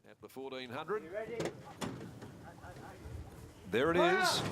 at the 1400. There it is.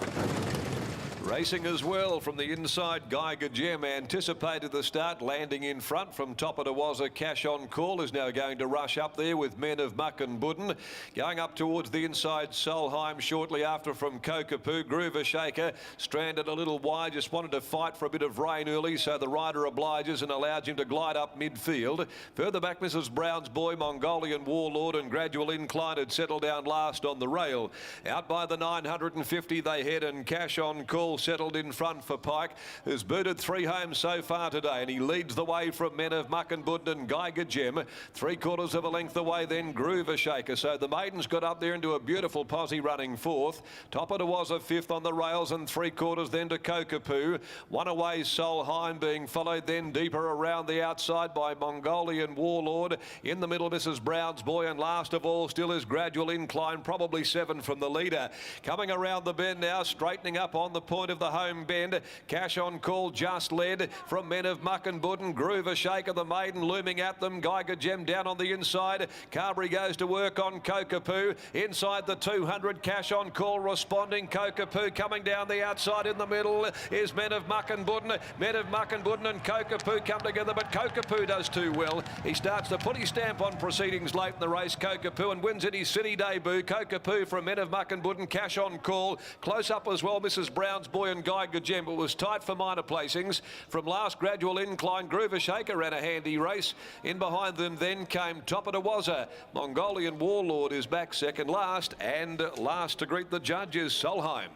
Racing as well from the inside. Geiger Gem anticipated the start, landing in front from Top of Tawaza. Cash on Call is now going to rush up there with Men of Muck and Budden. Going up towards the inside, Solheim shortly after from Kokapoo. Groover Shaker stranded a little wide, just wanted to fight for a bit of rain early, so the rider obliges and allows him to glide up midfield. Further back, Mrs. Brown's Boy, Mongolian Warlord and Gradual Incline had settled down last on the rail. Out by the 950 they head, and Cash on Call settled in front for Pike, who's booted 3 homes so far today, and he leads the way from Men of Muck and Budden and Geiger Gem. 3/4 of a length away then Groover Shaker. So the maidens got up there into a beautiful posse running 4th. Top of it was a 5th on the rails, and 3/4 then to Kokapoo. One away Solheim, being followed then deeper around the outside by Mongolian Warlord. In the middle, Mrs. Brown's Boy, and last of all still is Gradual Incline, probably 7 from the leader. Coming around the bend now, straightening up on the point of the home bend. Cash on Call just led from Men of Muck and Budden. Groover Shaker, the maiden, looming at them. Geiger Gem down on the inside. Carberry goes to work on Kokapoo. Inside the 200, Cash on Call responding. Kokapoo coming down the outside. In the middle is Men of Muck and Budden. Men of Muck and Budden and Kokapoo come together, but Kokapoo does too well. He starts to put his stamp on proceedings late in the race, Kokapoo, and wins in his city debut. Kokapoo from Men of Muck and Budden. Cash on Call. Close up as well, Mrs. Brown's Boy and Geiger Gem. It was tight for minor placings. From last, Gradual Incline, Groover Shaker ran a handy race. In behind them then came Top of Tawaza. Mongolian Warlord is back second last, and last to greet the judge is Solheim.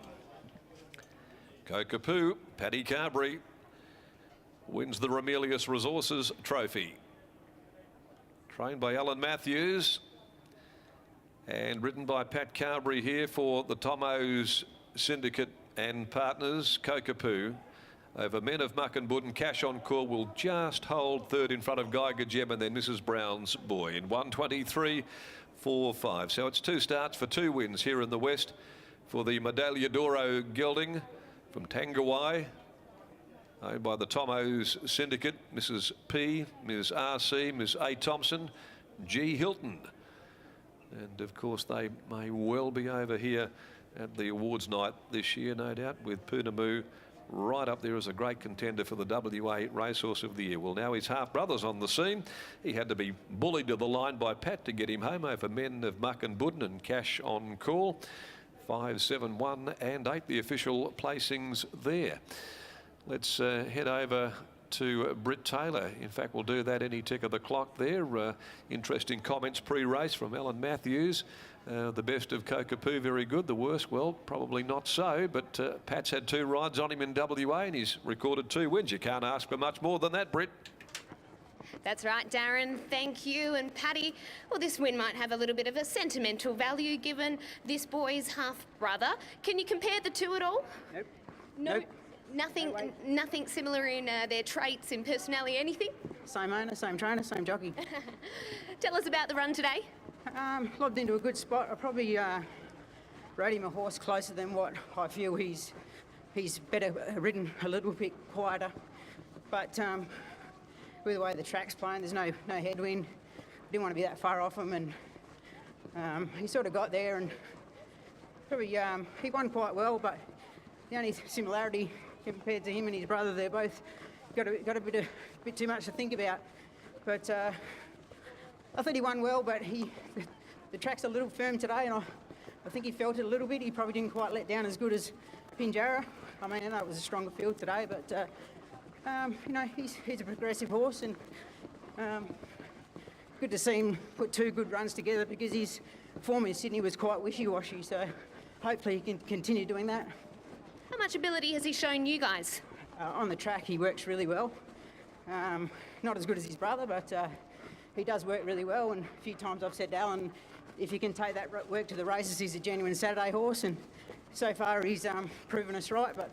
Kokapoo, Paddy Carberry, wins the Ramelius Resources Trophy. Trained by Alan Matthews and ridden by Pat Carberry here for the Tomos Syndicate and partners. Kokapoo over Men of Muck and Budden. Cash on Call will just hold 3rd in front of Geiger Gem, and then Mrs. Brown's Boy in 1:23.45. So it's 2 starts for 2 wins here in the West for the Medaglia d'Oro gelding from Tangawai, owned by the Tomos Syndicate. Mrs. P, Ms. RC, Ms. A. Thompson, G. Hilton. And of course they may well be over here at the awards night this year, no doubt, with Poonamoo right up there as a great contender for the WA Racehorse of the Year. Well, now his half-brother's on the scene. He had to be bullied to the line by Pat to get him home over Men of Muck and Budden and Cash on Call. 5, 7, 1 and 8, the official placings there. Let's head over to Britt Taylor. In fact, we'll do that any tick of the clock there. Interesting comments pre-race from Alan Matthews. The best of Kokapoo, very good. The worst, well, probably not so. But Pat's had 2 rides on him in WA and he's recorded 2 wins. You can't ask for much more than that, Britt. That's right, Darren. Thank you. And Paddy, well, this win might have a little bit of a sentimental value given this boy's half-brother. Can you compare the 2 at all? Nope. No. Nope. Nothing similar in their traits, in personality, anything? Same owner, same trainer, same jockey. Tell us about the run today. Lobbed into a good spot. I probably rode him a horse closer than what I feel he's better ridden, a little bit quieter. But with the way the track's playing, there's no headwind. Didn't want to be that far off him, and he sort of got there, and probably he won quite well. But the only similarity compared to him and his brother, they're both got a bit too much to think about. But I thought he won well, but the track's a little firm today, and I think he felt it a little bit. He probably didn't quite let down as good as Pinjarra. I mean, I know it was a stronger field today, but you know, he's a progressive horse, and good to see him put 2 good runs together, because his form in Sydney was quite wishy-washy. So hopefully he can continue doing that. How much ability has he shown you guys? On the track, he works really well. Not as good as his brother, but he does work really well. And a few times I've said to Alan, if he can take that work to the races, he's a genuine Saturday horse. And so far he's proven us right, but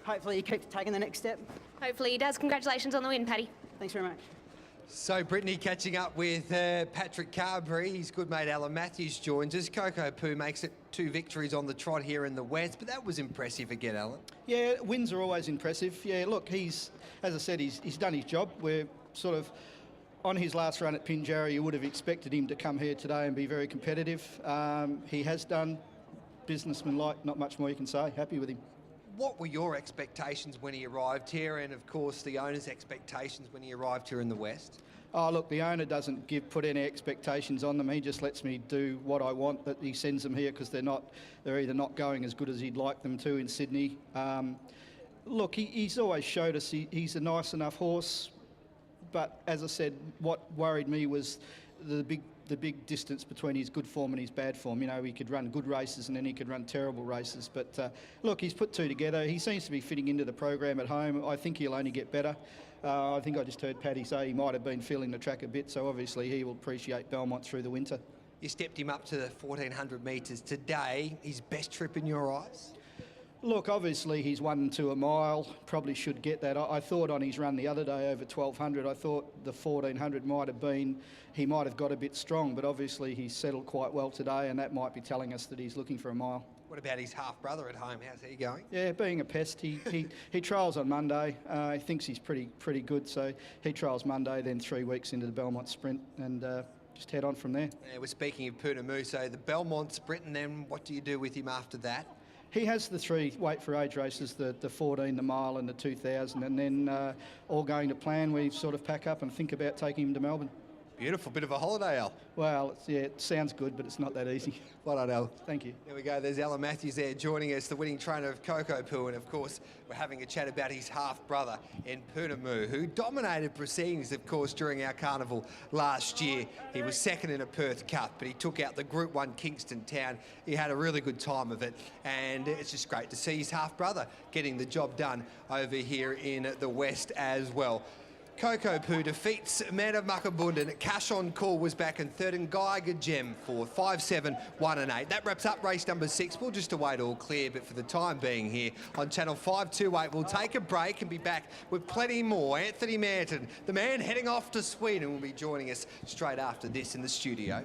hopefully he keeps taking the next step. Hopefully he does. Congratulations on the win, Paddy. Thanks very much. So Brittany catching up with Patrick Carberry. His good mate Alan Matthews joins us. Kokapoo makes it 2 victories on the trot here in the West, but that was impressive again, Alan. Yeah, wins are always impressive. Yeah, look, as I said, he's done his job. We're sort of on his last run at Pinjarra, you would have expected him to come here today and be very competitive. He has done businessman-like, not much more you can say. Happy with him. What were your expectations when he arrived here, and of course the owner's expectations when he arrived here in the West? Oh, look, the owner doesn't put any expectations on them. He just lets me do what I want, but he sends them here because they're either not going as good as he'd like them to in Sydney. Look, he's always showed us he's a nice enough horse, but as I said, what worried me was the big distance between his good form and his bad form. You know, he could run good races and then he could run terrible races. But look, he's put two together. He seems to be fitting into the program at home. I think he'll only get better. I think I just heard Paddy say he might have been feeling the track a bit, so obviously he will appreciate Belmont through the winter. You stepped him up to the 1,400 metres today. His best trip in your eyes? Look, obviously he's 1 and 2 a mile, probably should get that. I thought on his run the other day over 1,200, I thought the 1,400 he might have got a bit strong, but obviously he's settled quite well today, and that might be telling us that he's looking for a mile. What about his half-brother at home? How's he going? Yeah, being a pest. He trials on Monday. He thinks he's pretty good, so he trials Monday, then 3 weeks into the Belmont Sprint, and just head on from there. Yeah, we're speaking of Poonamoo, so the Belmont Sprint, and then what do you do with him after that? He has the 3 weight for age races, the 14, the mile and the 2,000, and then all going to plan, we sort of pack up and think about taking him to Melbourne. Beautiful, bit of a holiday, Al. Well, it sounds good, but it's not that easy. Well done, Al. Thank you. There we go, there's Alan Matthews there joining us, the winning trainer of Coco Poo, and of course we're having a chat about his half-brother in Poonamoo, who dominated proceedings, of course, during our carnival last year. He was second in a Perth Cup, but he took out the Group 1 Kingston Town. He had a really good time of it, and it's just great to see his half-brother getting the job done over here in the West as well. Coco Poo defeats Man of Muckabundan. Cash on Call was back in third, and Geiger Gem for 5, 7, 1 and 8. That wraps up race number 6. We'll just await all clear, but for the time being here on Channel 528, we'll take a break and be back with plenty more. Anthony Manton, the man heading off to Sweden, will be joining us straight after this in the studio.